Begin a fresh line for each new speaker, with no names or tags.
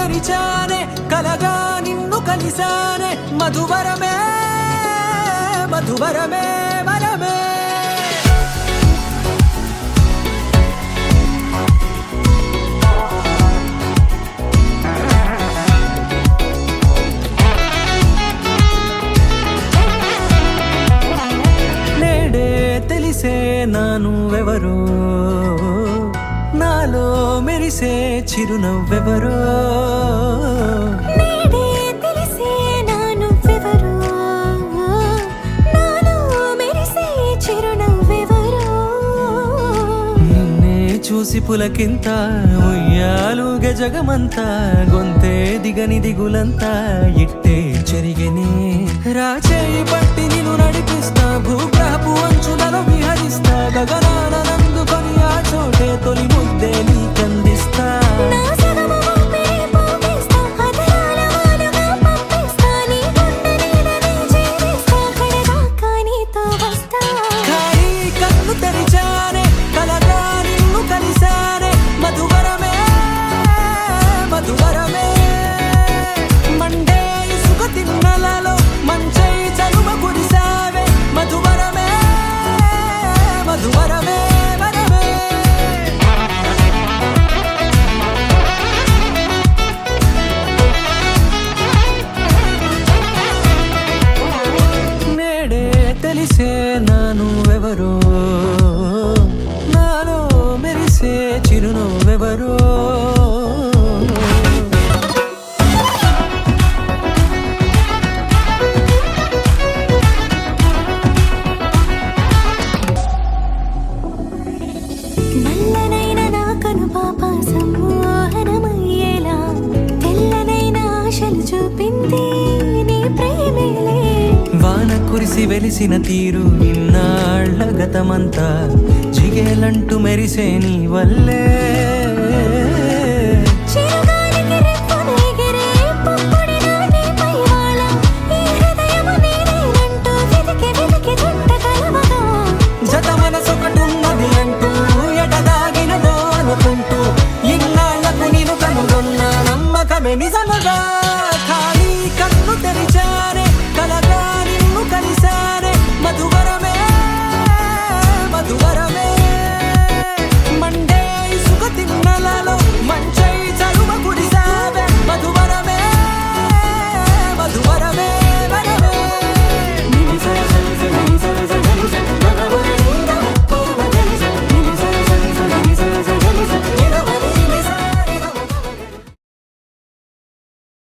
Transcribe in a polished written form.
తెరిచానే కలగా నిన్ను కలిసానే మధువరమే మధువరమే వరమే నేడే తెలిసే నానువెవరో నాలో మెరిసే చిరునవ్వెవరో
నేడే తెలిసే నానువెవరో నాలో మెరిసే చిరునవ్వెవరో
నిన్నే చూసి పులకింత ఉయ్యాలుగ జగమంతా గొంతే దిగని దిగులంతా ఇట్టే చెరిగెనే రాచేయి పట్టి నిన్ను నడిపిస్తా భూగ్రహపు అంచులలో విహరిస్తా గగనాన నందుకొని ఆ చోటే తొలి ముద్దే నీకందిస్తా
నా సగము ఊపిరి పోగిస్తా అధరాల వానగా పంపిస్తా నీ గుండె నీడనే చేరిస్తా కడదాకా నీతో వస్తా
ఖాళీ కన్ను తెరిచానే కలగా నిన్ను కలిసానే మధువరమే మధువరమే మండే ఇసుక తిన్నలలో మంచై చలువ కురిసావే మధువరమే మధువరమే వరమే నేడే తెలిసే నానువెవరో నాలో మెరిసే చిరునవ్వెవరో
నల్లనైన నా కనుపాప సమ్మోహనమయ్యేలా తెల్లనైన ఆశలు చూపింది నీ ప్రేమేలే
వాన కురిసి వెలిసిన తీరు ఇన్నాళ్ల గతమంతా జిగేలంటూ మెరిసే నీ వల్లే